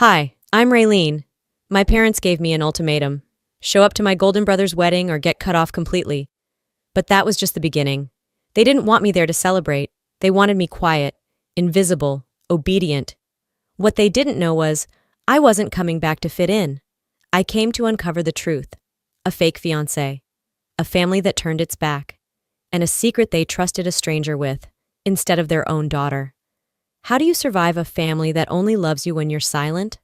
Hi, I'm Raylene. My parents gave me an ultimatum. Show up to my golden brother's wedding or get cut off completely. But that was just the beginning. They didn't want me there to celebrate. They wanted me quiet, invisible, obedient. What they didn't know was, I wasn't coming back to fit in. I came to uncover the truth. A fake fiancé. A family that turned its back. And a secret they trusted a stranger with, instead of their own daughter. How do you survive a family that only loves you when you're silent?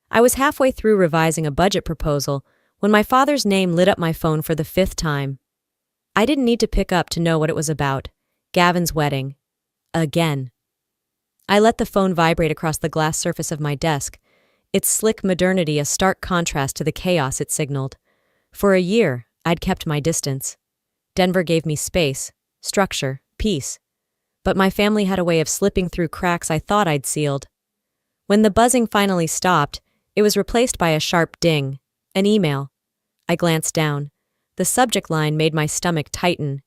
I was halfway through revising a budget proposal when my father's name lit up my phone for the 5th time. I didn't need to pick up to know what it was about. Gavin's wedding. Again. I let the phone vibrate across the glass surface of my desk, its slick modernity a stark contrast to the chaos it signaled. For a year, I'd kept my distance. Denver gave me space, structure, peace. But my family had a way of slipping through cracks I thought I'd sealed. When the buzzing finally stopped, it was replaced by a sharp ding, an email. I glanced down. The subject line made my stomach tighten.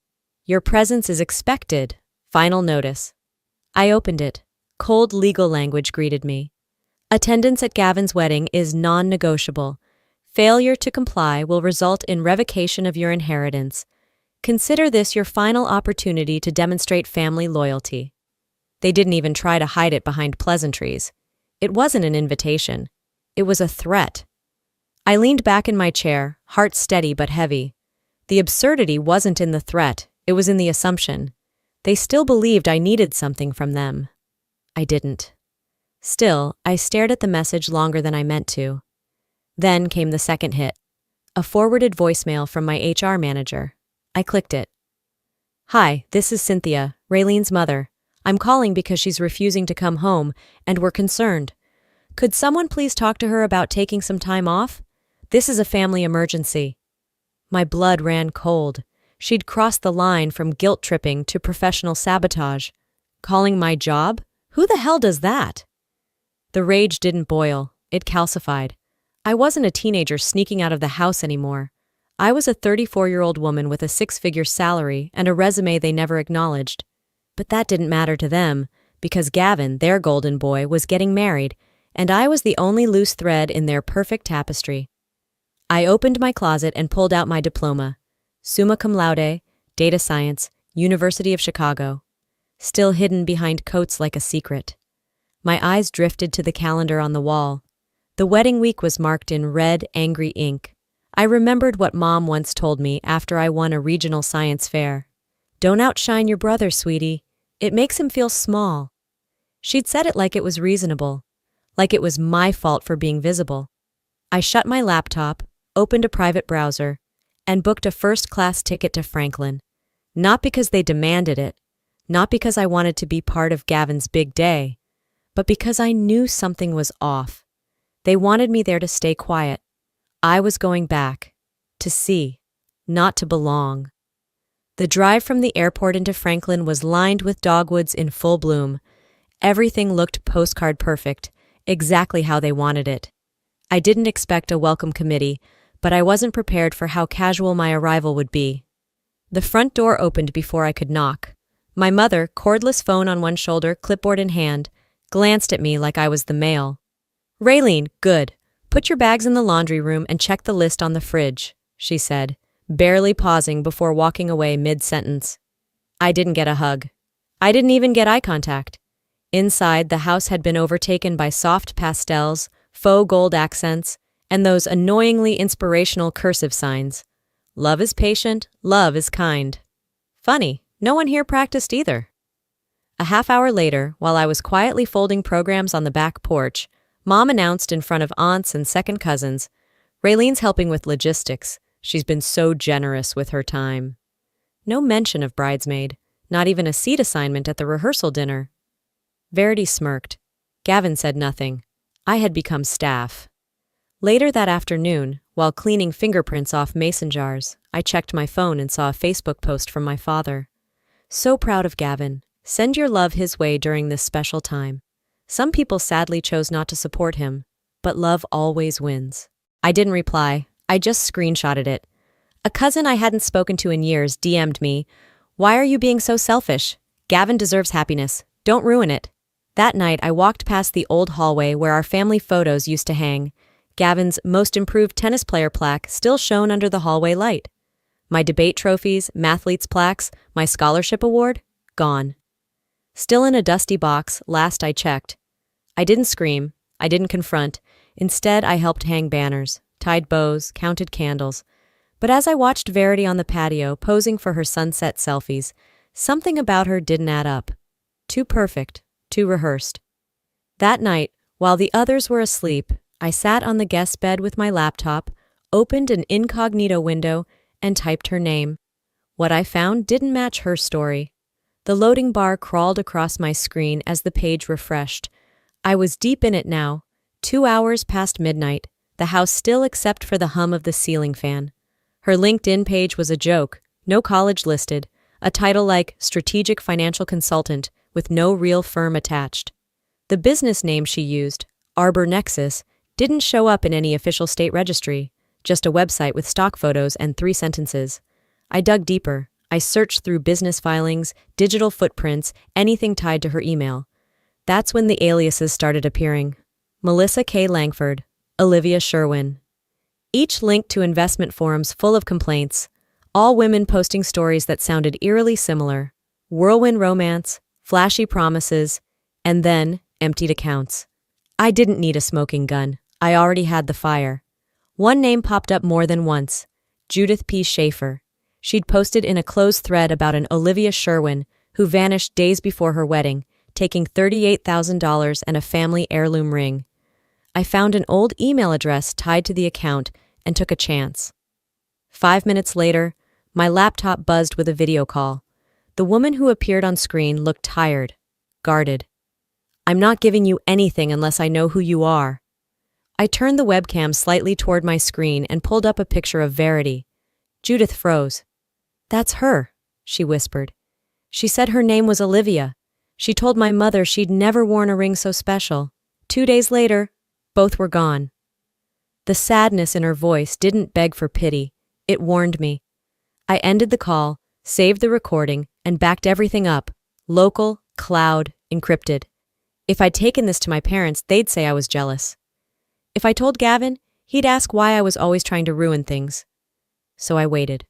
Your presence is expected. Final notice. I opened it. Cold legal language greeted me. Attendance at Gavin's wedding is non-negotiable. Failure to comply will result in revocation of your inheritance. Consider this your final opportunity to demonstrate family loyalty. They didn't even try to hide it behind pleasantries. It wasn't an invitation. It was a threat. I leaned back in my chair, heart steady but heavy. The absurdity wasn't in the threat, it was in the assumption. They still believed I needed something from them. I didn't. Still, I stared at the message longer than I meant to. Then came the second hit. A forwarded voicemail from my HR manager. I clicked it. Hi, this is Cynthia, Raylene's mother. I'm calling because she's refusing to come home, and we're concerned. Could someone please talk to her about taking some time off? This is a family emergency. My blood ran cold. She'd crossed the line from guilt-tripping to professional sabotage. Calling my job? Who the hell does that? The rage didn't boil. It calcified. I wasn't a teenager sneaking out of the house anymore. I was a 34-year-old woman with a 6-figure salary and a resume they never acknowledged. But that didn't matter to them, because Gavin, their golden boy, was getting married, and I was the only loose thread in their perfect tapestry. I opened my closet and pulled out my diploma. Summa cum laude, data science, University of Chicago. Still hidden behind coats like a secret. My eyes drifted to the calendar on the wall. The wedding week was marked in red, angry ink. I remembered what Mom once told me after I won a regional science fair. Don't outshine your brother, sweetie. It makes him feel small. She'd said it like it was reasonable, like it was my fault for being visible. I shut my laptop, opened a private browser, and booked a first-class ticket to Franklin. Not because they demanded it, not because I wanted to be part of Gavin's big day, but because I knew something was off. They wanted me there to stay quiet. I was going back, to see, not to belong. The drive from the airport into Franklin was lined with dogwoods in full bloom. Everything looked postcard perfect, exactly how they wanted it. I didn't expect a welcome committee, but I wasn't prepared for how casual my arrival would be. The front door opened before I could knock. My mother, cordless phone on one shoulder, clipboard in hand, glanced at me like I was the mail. Raylene, good. Put your bags in the laundry room and check the list on the fridge, she said, barely pausing before walking away mid-sentence. I didn't get a hug. I didn't even get eye contact. Inside, the house had been overtaken by soft pastels, faux gold accents, and those annoyingly inspirational cursive signs. Love is patient, love is kind. Funny, no one here practiced either. A half hour later, while I was quietly folding programs on the back porch, Mom announced in front of aunts and second cousins, Raylene's helping with logistics. She's been so generous with her time. No mention of bridesmaid, not even a seat assignment at the rehearsal dinner. Verity smirked. Gavin said nothing. I had become staff. Later that afternoon, while cleaning fingerprints off mason jars, I checked my phone and saw a Facebook post from my father. So proud of Gavin. Send your love his way during this special time. Some people sadly chose not to support him, but love always wins. I didn't reply. I just screenshotted it. A cousin I hadn't spoken to in years DM'd me, "Why are you being so selfish? Gavin deserves happiness. Don't ruin it." That night, I walked past the old hallway where our family photos used to hang. Gavin's most improved tennis player plaque still shone under the hallway light. My debate trophies, mathletes plaques, my scholarship award, gone. Still in a dusty box, last I checked. I didn't scream. I didn't confront. Instead, I helped hang banners, tied bows, counted candles. But as I watched Verity on the patio posing for her sunset selfies, something about her didn't add up. Too perfect, too rehearsed. That night, while the others were asleep, I sat on the guest bed with my laptop, opened an incognito window, and typed her name. What I found didn't match her story. The loading bar crawled across my screen as the page refreshed. I was deep in it now, 2 hours past midnight, the house still except for the hum of the ceiling fan. Her LinkedIn page was a joke, no college listed, a title like Strategic Financial Consultant with no real firm attached. The business name she used, Arbor Nexus, didn't show up in any official state registry, just a website with stock photos and 3 sentences. I dug deeper. I searched through business filings, digital footprints, anything tied to her email. That's when the aliases started appearing. Melissa K. Langford, Olivia Sherwin. Each linked to investment forums full of complaints, all women posting stories that sounded eerily similar. Whirlwind romance, flashy promises, and then emptied accounts. I didn't need a smoking gun. I already had the fire. One name popped up more than once, Judith P. Schaefer. She'd posted in a closed thread about an Olivia Sherwin who vanished days before her wedding, taking $38,000 and a family heirloom ring. I found an old email address tied to the account and took a chance. 5 minutes later, my laptop buzzed with a video call. The woman who appeared on screen looked tired, guarded. "I'm not giving you anything unless I know who you are." I turned the webcam slightly toward my screen and pulled up a picture of Verity. Judith froze. "That's her," she whispered. "She said her name was Olivia. She told my mother she'd never worn a ring so special. 2 days later, both were gone." The sadness in her voice didn't beg for pity. It warned me. I ended the call, saved the recording, and backed everything up. Local, cloud, encrypted. If I'd taken this to my parents, they'd say I was jealous. If I told Gavin, he'd ask why I was always trying to ruin things. So I waited,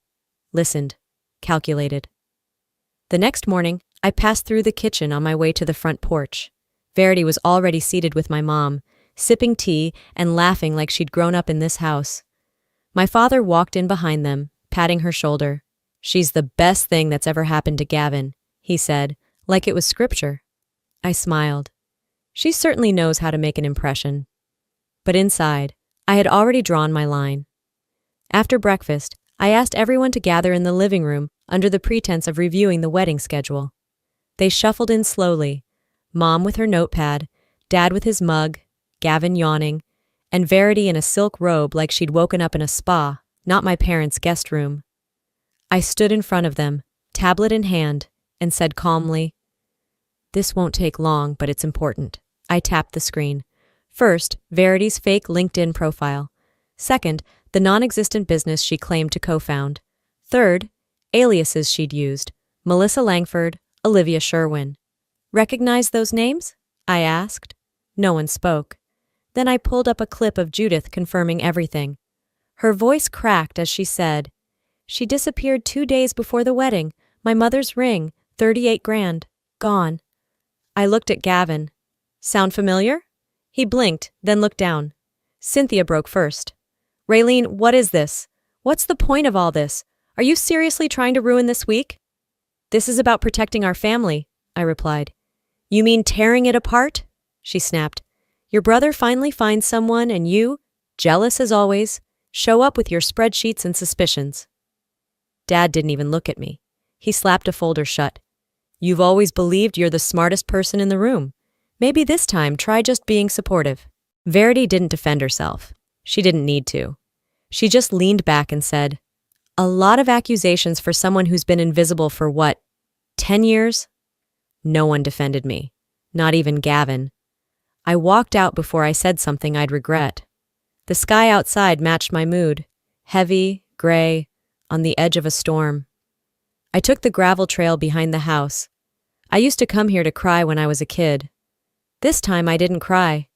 listened, calculated. The next morning, I passed through the kitchen on my way to the front porch. Verity was already seated with my mom, sipping tea and laughing like she'd grown up in this house. My father walked in behind them, patting her shoulder. "She's the best thing that's ever happened to Gavin," he said, like it was scripture. I smiled. She certainly knows how to make an impression. But inside, I had already drawn my line. After breakfast, I asked everyone to gather in the living room under the pretense of reviewing the wedding schedule. They shuffled in slowly, Mom with her notepad, Dad with his mug, Gavin yawning, and Verity in a silk robe like she'd woken up in a spa, not my parents' guest room. I stood in front of them, tablet in hand, and said calmly, "This won't take long, but it's important." I tapped the screen. First, Verity's fake LinkedIn profile. Second, the non-existent business she claimed to co-found. Third, aliases she'd used. Melissa Langford, Olivia Sherwin. "Recognize those names?" I asked. No one spoke. Then I pulled up a clip of Judith confirming everything. Her voice cracked as she said, "She disappeared 2 days before the wedding. My mother's ring, 38 grand, gone." I looked at Gavin. "Sound familiar?" He blinked, then looked down. Cynthia broke first. "Raylene, what is this? What's the point of all this? Are you seriously trying to ruin this week?" "This is about protecting our family," I replied. "You mean tearing it apart?" She snapped. "Your brother finally finds someone and you, jealous as always, show up with your spreadsheets and suspicions." Dad didn't even look at me. He slapped a folder shut. "You've always believed you're the smartest person in the room. Maybe this time try just being supportive." Verity didn't defend herself. She didn't need to. She just leaned back and said, "A lot of accusations for someone who's been invisible for what, 10 years? No one defended me. Not even Gavin. I walked out before I said something I'd regret. The sky outside matched my mood. Heavy, gray, on the edge of a storm. I took the gravel trail behind the house. I used to come here to cry when I was a kid. This time I didn't cry.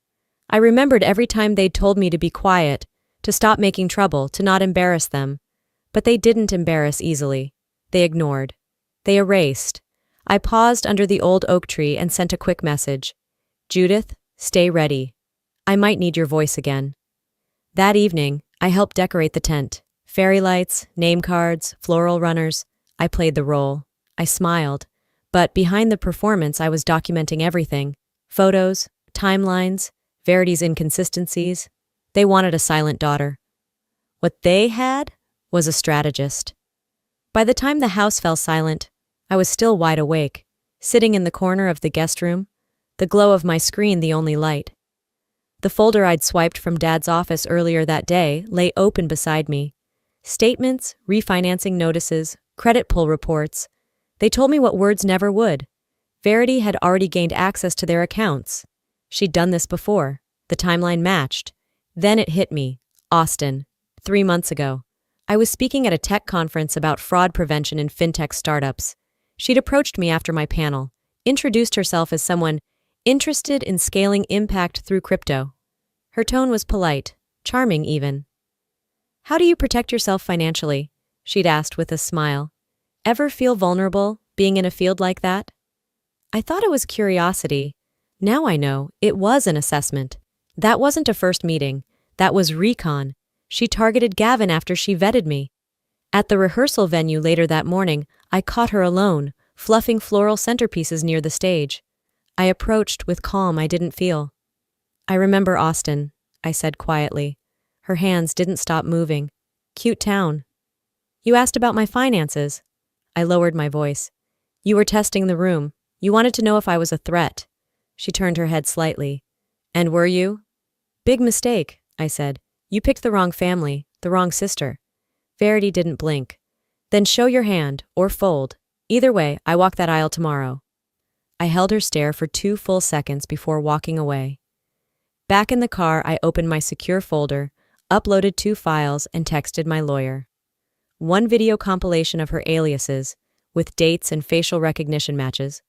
I remembered every time they'd told me to be quiet, to stop making trouble, to not embarrass them. But they didn't embarrass easily. They ignored. They erased. I paused under the old oak tree and sent a quick message. Judith, stay ready. I might need your voice again. That evening, I helped decorate the tent. Fairy lights, name cards, floral runners. I played the role. I smiled. But behind the performance, I was documenting everything. Photos, timelines, Verity's inconsistencies. They wanted a silent daughter. What they had was a strategist. By the time the house fell silent, I was still wide awake, sitting in the corner of the guest room, the glow of my screen the only light. The folder I'd swiped from Dad's office earlier that day lay open beside me. Statements, refinancing notices, credit pull reports. They told me what words never would. Verity had already gained access to their accounts. She'd done this before. The timeline matched. Then it hit me. Austin. 3 months ago. I was speaking at a tech conference about fraud prevention in fintech startups. She'd approached me after my panel, introduced herself as someone interested in scaling impact through crypto. Her tone was polite, charming even. How do you protect yourself financially? She'd asked with a smile. Ever feel vulnerable being in a field like that? I thought it was curiosity. Now I know it was an assessment. That wasn't a first meeting. That was recon. She targeted Gavin after she vetted me. At the rehearsal venue later that morning, I caught her alone, fluffing floral centerpieces near the stage. I approached with calm I didn't feel. I remember Austin, I said quietly. Her hands didn't stop moving. Cute town. You asked about my finances. I lowered my voice. You were testing the room. You wanted to know if I was a threat. She turned her head slightly. And were you? Big mistake, I said. You picked the wrong family, the wrong sister. Verity didn't blink. Then show your hand, or fold. Either way, I walk that aisle tomorrow. I held her stare for 2 full seconds before walking away. Back in the car, I opened my secure folder, uploaded 2 files, and texted my lawyer. 1 video compilation of her aliases, with dates and facial recognition matches.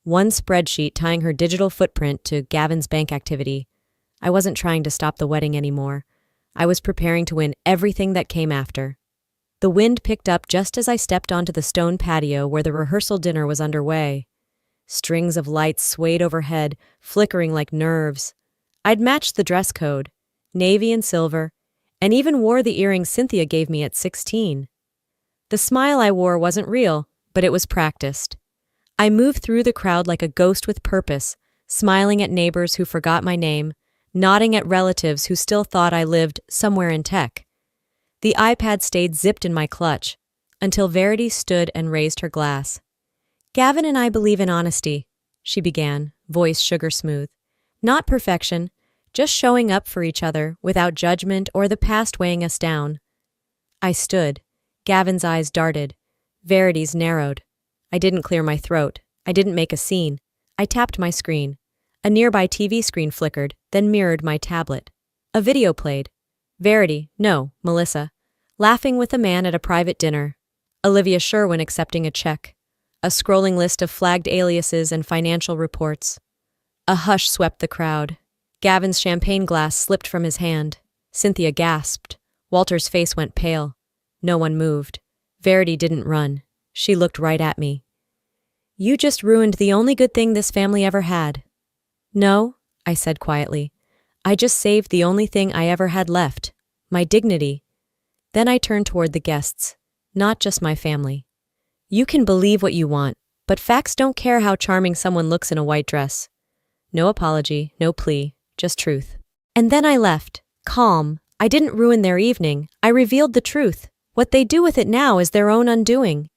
1 spreadsheet tying her digital footprint to Gavin's bank activity. I wasn't trying to stop the wedding anymore. I was preparing to win everything that came after. The wind picked up just as I stepped onto the stone patio where the rehearsal dinner was underway. Strings of lights swayed overhead, flickering like nerves. I'd matched the dress code, navy and silver, and even wore the earrings Cynthia gave me at 16. The smile I wore wasn't real, but it was practiced. I moved through the crowd like a ghost with purpose, smiling at neighbors who forgot my name, nodding at relatives who still thought I lived somewhere in tech. The iPad stayed zipped in my clutch, until Verity stood and raised her glass. Gavin and I believe in honesty, she began, voice sugar smooth. Not perfection, just showing up for each other without judgment or the past weighing us down. I stood. Gavin's eyes darted. Verity's narrowed. I didn't clear my throat. I didn't make a scene. I tapped my screen. A nearby TV screen flickered, then mirrored my tablet. A video played. Verity, no, Melissa, laughing with a man at a private dinner. Olivia Sherwin accepting a check. A scrolling list of flagged aliases and financial reports. A hush swept the crowd. Gavin's champagne glass slipped from his hand. Cynthia gasped. Walter's face went pale. No one moved. Verity didn't run. She looked right at me. You just ruined the only good thing this family ever had. No, I said quietly. I just saved the only thing I ever had left. My dignity. Then I turned toward the guests. Not just my family. You can believe what you want, but facts don't care how charming someone looks in a white dress. No apology, no plea, just truth. And then I left, calm. I didn't ruin their evening. I revealed the truth. What they do with it now is their own undoing.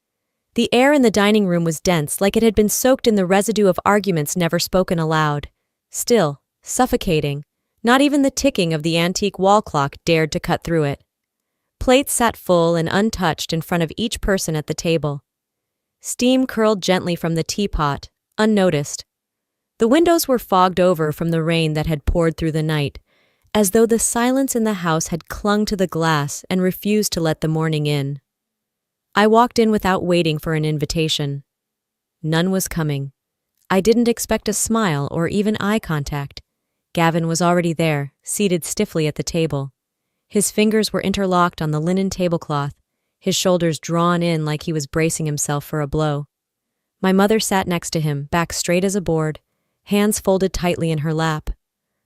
The air in the dining room was dense, like it had been soaked in the residue of arguments never spoken aloud. Still, suffocating. Not even the ticking of the antique wall clock dared to cut through it. Plates sat full and untouched in front of each person at the table. Steam curled gently from the teapot, unnoticed. The windows were fogged over from the rain that had poured through the night, as though the silence in the house had clung to the glass and refused to let the morning in. I walked in without waiting for an invitation. None was coming. I didn't expect a smile or even eye contact. Gavin was already there, seated stiffly at the table. His fingers were interlocked on the linen tablecloth, his shoulders drawn in like he was bracing himself for a blow. My mother sat next to him, back straight as a board, hands folded tightly in her lap.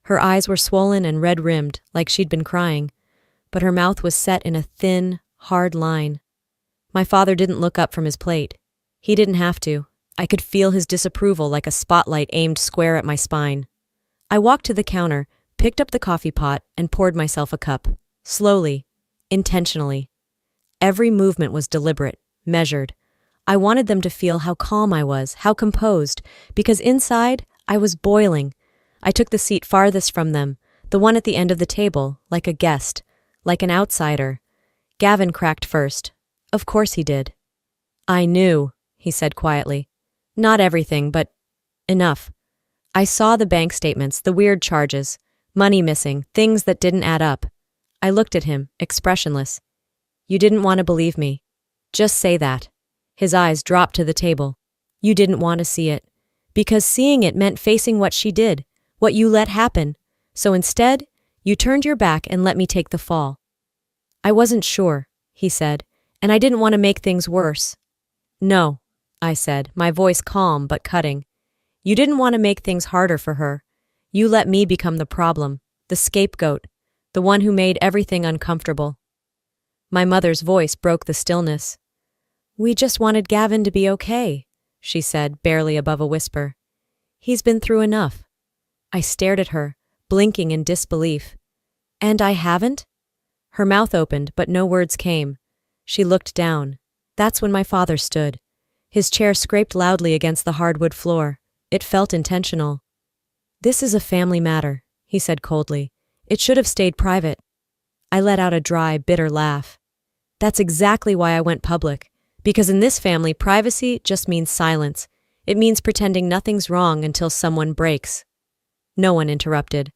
Her eyes were swollen and red-rimmed, like she'd been crying, but her mouth was set in a thin, hard line. My father didn't look up from his plate. He didn't have to. I could feel his disapproval like a spotlight aimed square at my spine. I walked to the counter, picked up the coffee pot, and poured myself a cup. Slowly, intentionally. Every movement was deliberate, measured. I wanted them to feel how calm I was, how composed, because inside, I was boiling. I took the seat farthest from them, the one at the end of the table, like a guest, like an outsider. Gavin cracked first. Of course he did. I knew, he said quietly. Not everything, but enough. I saw the bank statements, the weird charges, money missing, things that didn't add up. I looked at him, expressionless. You didn't want to believe me. Just say that. His eyes dropped to the table. You didn't want to see it. Because seeing it meant facing what she did, what you let happen. So instead, you turned your back and let me take the fall. I wasn't sure, he said, and I didn't want to make things worse. No, I said, my voice calm but cutting. You didn't want to make things harder for her. You let me become the problem, the scapegoat, the one who made everything uncomfortable. My mother's voice broke the stillness. We just wanted Gavin to be okay, she said, barely above a whisper. He's been through enough. I stared at her, blinking in disbelief. And I haven't? Her mouth opened, but no words came. She looked down. That's when my father stood. His chair scraped loudly against the hardwood floor. It felt intentional. This is a family matter, he said coldly. It should have stayed private. I let out a dry, bitter laugh. That's exactly why I went public. Because in this family, privacy just means silence. It means pretending nothing's wrong until someone breaks. No one interrupted.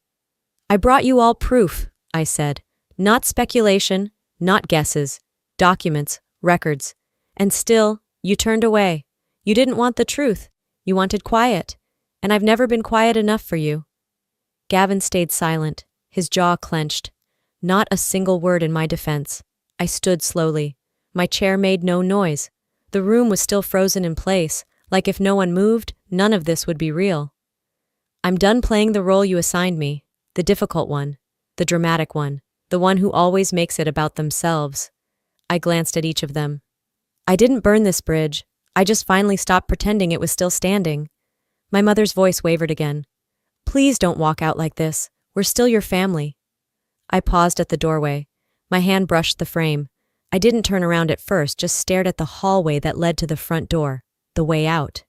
I brought you all proof, I said. Not speculation, not guesses. Documents, records. And still, you turned away. You didn't want the truth. You wanted quiet. And I've never been quiet enough for you. Gavin stayed silent, his jaw clenched. Not a single word in my defense. I stood slowly. My chair made no noise. The room was still frozen in place, like if no one moved, none of this would be real. I'm done playing the role you assigned me, the difficult one, the dramatic one, the one who always makes it about themselves. I glanced at each of them. I didn't burn this bridge. I just finally stopped pretending it was still standing. My mother's voice wavered again. Please don't walk out like this. We're still your family. I paused at the doorway. My hand brushed the frame. I didn't turn around at first, just stared at the hallway that led to the front door, the way out.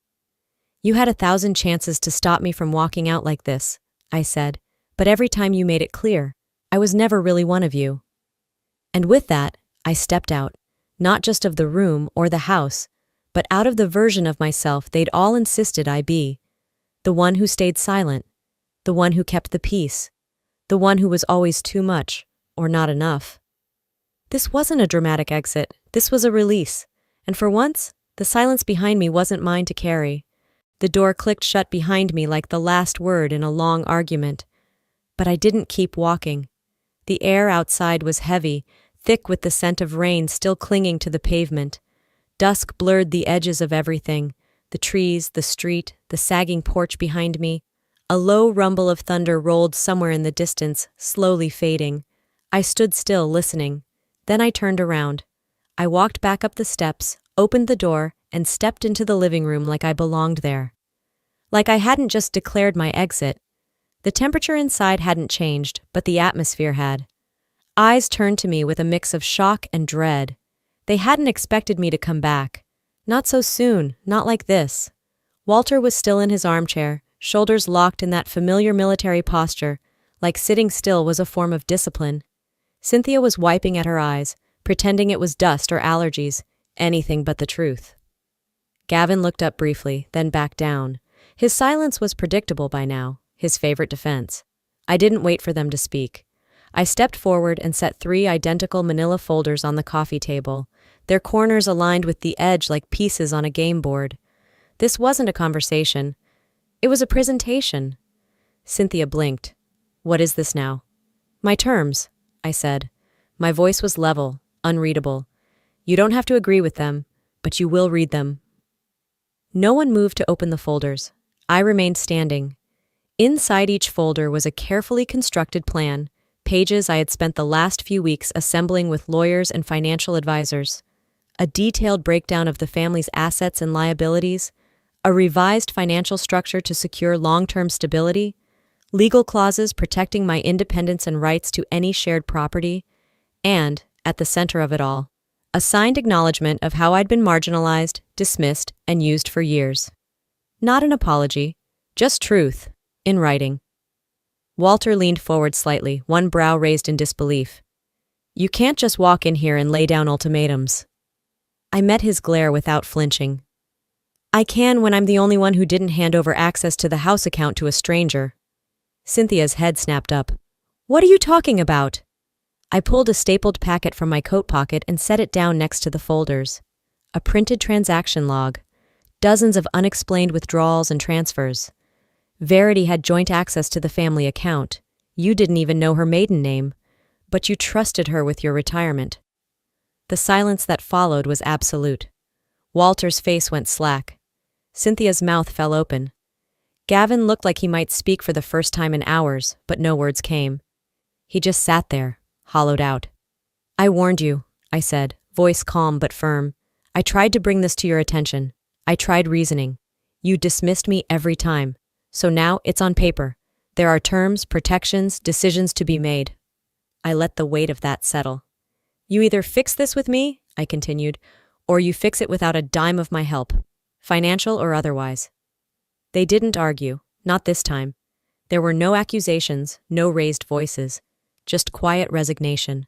You had 1,000 chances to stop me from walking out like this, I said, but every time you made it clear, I was never really one of you. And with that, I stepped out, not just of the room or the house, but out of the version of myself they'd all insisted I be. The one who stayed silent, the one who kept the peace, the one who was always too much, or not enough. This wasn't a dramatic exit, this was a release, and for once, the silence behind me wasn't mine to carry. The door clicked shut behind me like the last word in a long argument. But I didn't keep walking. The air outside was heavy, thick with the scent of rain still clinging to the pavement. Dusk blurred the edges of everything, the trees, the street, the sagging porch behind me. A low rumble of thunder rolled somewhere in the distance, slowly fading. I stood still, listening. Then I turned around. I walked back up the steps, opened the door, and stepped into the living room like I belonged there. Like I hadn't just declared my exit. The temperature inside hadn't changed, but the atmosphere had. Eyes turned to me with a mix of shock and dread. They hadn't expected me to come back. Not so soon, not like this. Walter was still in his armchair, shoulders locked in that familiar military posture, like sitting still was a form of discipline. Cynthia was wiping at her eyes, pretending it was dust or allergies, anything but the truth. Gavin looked up briefly, then back down. His silence was predictable by now, his favorite defense. I didn't wait for them to speak. I stepped forward and set 3 identical manila folders on the coffee table, their corners aligned with the edge like pieces on a game board. This wasn't a conversation. It was a presentation. Cynthia blinked. What is this now? My terms, I said. My voice was level, unreadable. You don't have to agree with them, but you will read them. No one moved to open the folders. I remained standing. Inside each folder was a carefully constructed plan, pages I had spent the last few weeks assembling with lawyers and financial advisors, a detailed breakdown of the family's assets and liabilities, a revised financial structure to secure long-term stability, legal clauses protecting my independence and rights to any shared property, and, at the center of it all, a signed acknowledgement of how I'd been marginalized, dismissed, and used for years. Not an apology, just truth, in writing. Walter leaned forward slightly, one brow raised in disbelief. You can't just walk in here and lay down ultimatums. I met his glare without flinching. I can when I'm the only one who didn't hand over access to the house account to a stranger. Cynthia's head snapped up. What are you talking about? I pulled a stapled packet from my coat pocket and set it down next to the folders. A printed transaction log. Dozens of unexplained withdrawals and transfers. Verity had joint access to the family account. You didn't even know her maiden name, but you trusted her with your retirement. The silence that followed was absolute. Walter's face went slack. Cynthia's mouth fell open. Gavin looked like he might speak for the first time in hours, but no words came. He just sat there, hollowed out. I warned you, I said, voice calm but firm. I tried to bring this to your attention. I tried reasoning. You dismissed me every time. So now it's on paper. There are terms, protections, decisions to be made. I let the weight of that settle. You either fix this with me, I continued, or you fix it without a dime of my help, financial or otherwise. They didn't argue, not this time. There were no accusations, no raised voices, just quiet resignation.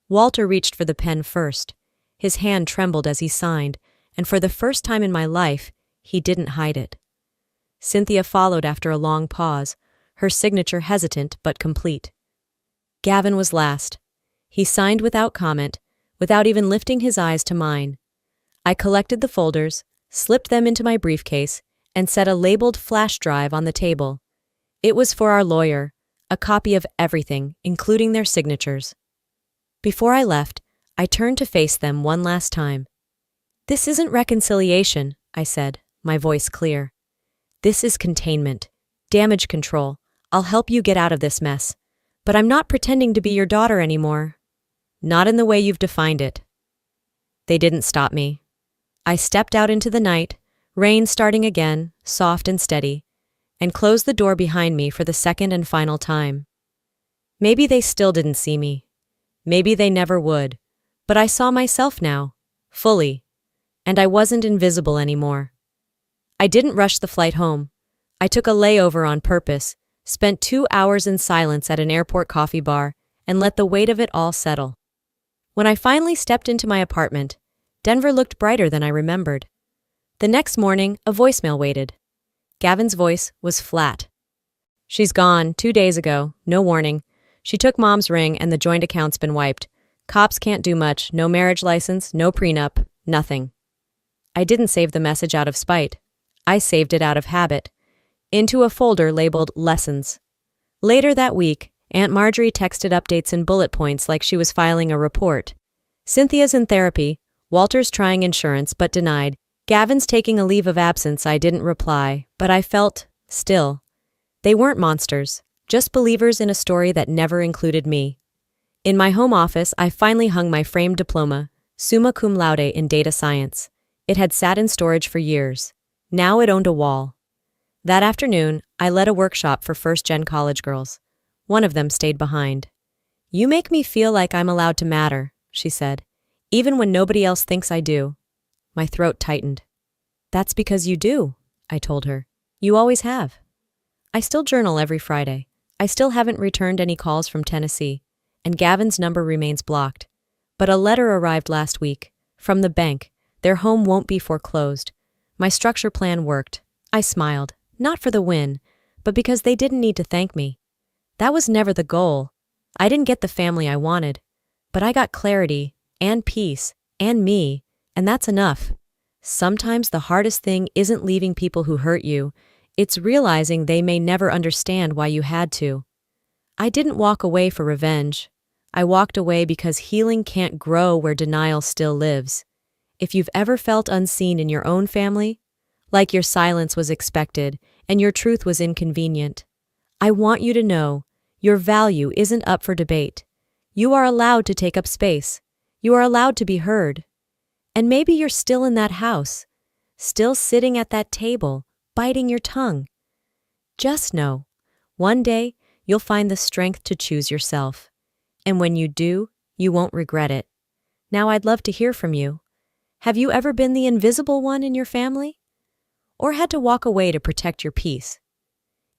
Walter reached for the pen first. His hand trembled as he signed, and for the first time in my life, he didn't hide it. Cynthia followed after a long pause, her signature hesitant but complete. Gavin was last. He signed without comment, without even lifting his eyes to mine. I collected the folders, slipped them into my briefcase, and set a labeled flash drive on the table. It was for our lawyer, a copy of everything, including their signatures. Before I left, I turned to face them one last time. This isn't reconciliation, I said, my voice clear. This is containment, damage control. I'll help you get out of this mess. But I'm not pretending to be your daughter anymore. Not in the way you've defined it. They didn't stop me. I stepped out into the night, rain starting again, soft and steady, and closed the door behind me for the second and final time. Maybe they still didn't see me. Maybe they never would. But I saw myself now, fully, and I wasn't invisible anymore. I didn't rush the flight home. I took a layover on purpose, spent 2 hours in silence at an airport coffee bar, and let the weight of it all settle. When I finally stepped into my apartment, Denver looked brighter than I remembered. The next morning, a voicemail waited. Gavin's voice was flat. She's gone 2 days ago, no warning. She took Mom's ring and the joint account's been wiped. Cops can't do much, no marriage license, no prenup, nothing. I didn't save the message out of spite. I saved it out of habit, into a folder labeled Lessons. Later that week, Aunt Marjorie texted updates in bullet points like she was filing a report. Cynthia's in therapy, Walter's trying insurance but denied, Gavin's taking a leave of absence. I didn't reply, but I felt, still. They weren't monsters, just believers in a story that never included me. In my home office, I finally hung my framed diploma, summa cum laude in data science. It had sat in storage for years. Now it owned a wall. That afternoon, I led a workshop for first-gen college girls. One of them stayed behind. You make me feel like I'm allowed to matter, she said, even when nobody else thinks I do. My throat tightened. That's because you do, I told her. You always have. I still journal every Friday. I still haven't returned any calls from Tennessee, and Gavin's number remains blocked. But a letter arrived last week, from the bank. Their home won't be foreclosed. My structure plan worked. I smiled, not for the win, but because they didn't need to thank me. That was never the goal. I didn't get the family I wanted, but I got clarity, and peace, and me, and that's enough. Sometimes the hardest thing isn't leaving people who hurt you, It's realizing they may never understand why you had to. I didn't walk away for revenge. I walked away because healing can't grow where denial still lives. If you've ever felt unseen in your own family, like your silence was expected and your truth was inconvenient, I want you to know your value isn't up for debate. You are allowed to take up space. You are allowed to be heard. And maybe you're still in that house, still sitting at that table, biting your tongue. Just know, one day you'll find the strength to choose yourself. And when you do, you won't regret it. Now I'd love to hear from you. Have you ever been the invisible one in your family? Or had to walk away to protect your peace?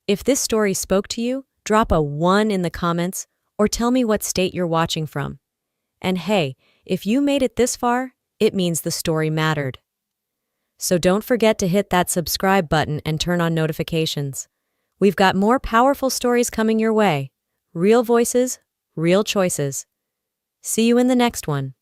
If this story spoke to you, drop a 1 in the comments or tell me what state you're watching from. And hey, if you made it this far, it means the story mattered. So don't forget to hit that subscribe button and turn on notifications. We've got more powerful stories coming your way. Real voices, real choices. See you in the next one.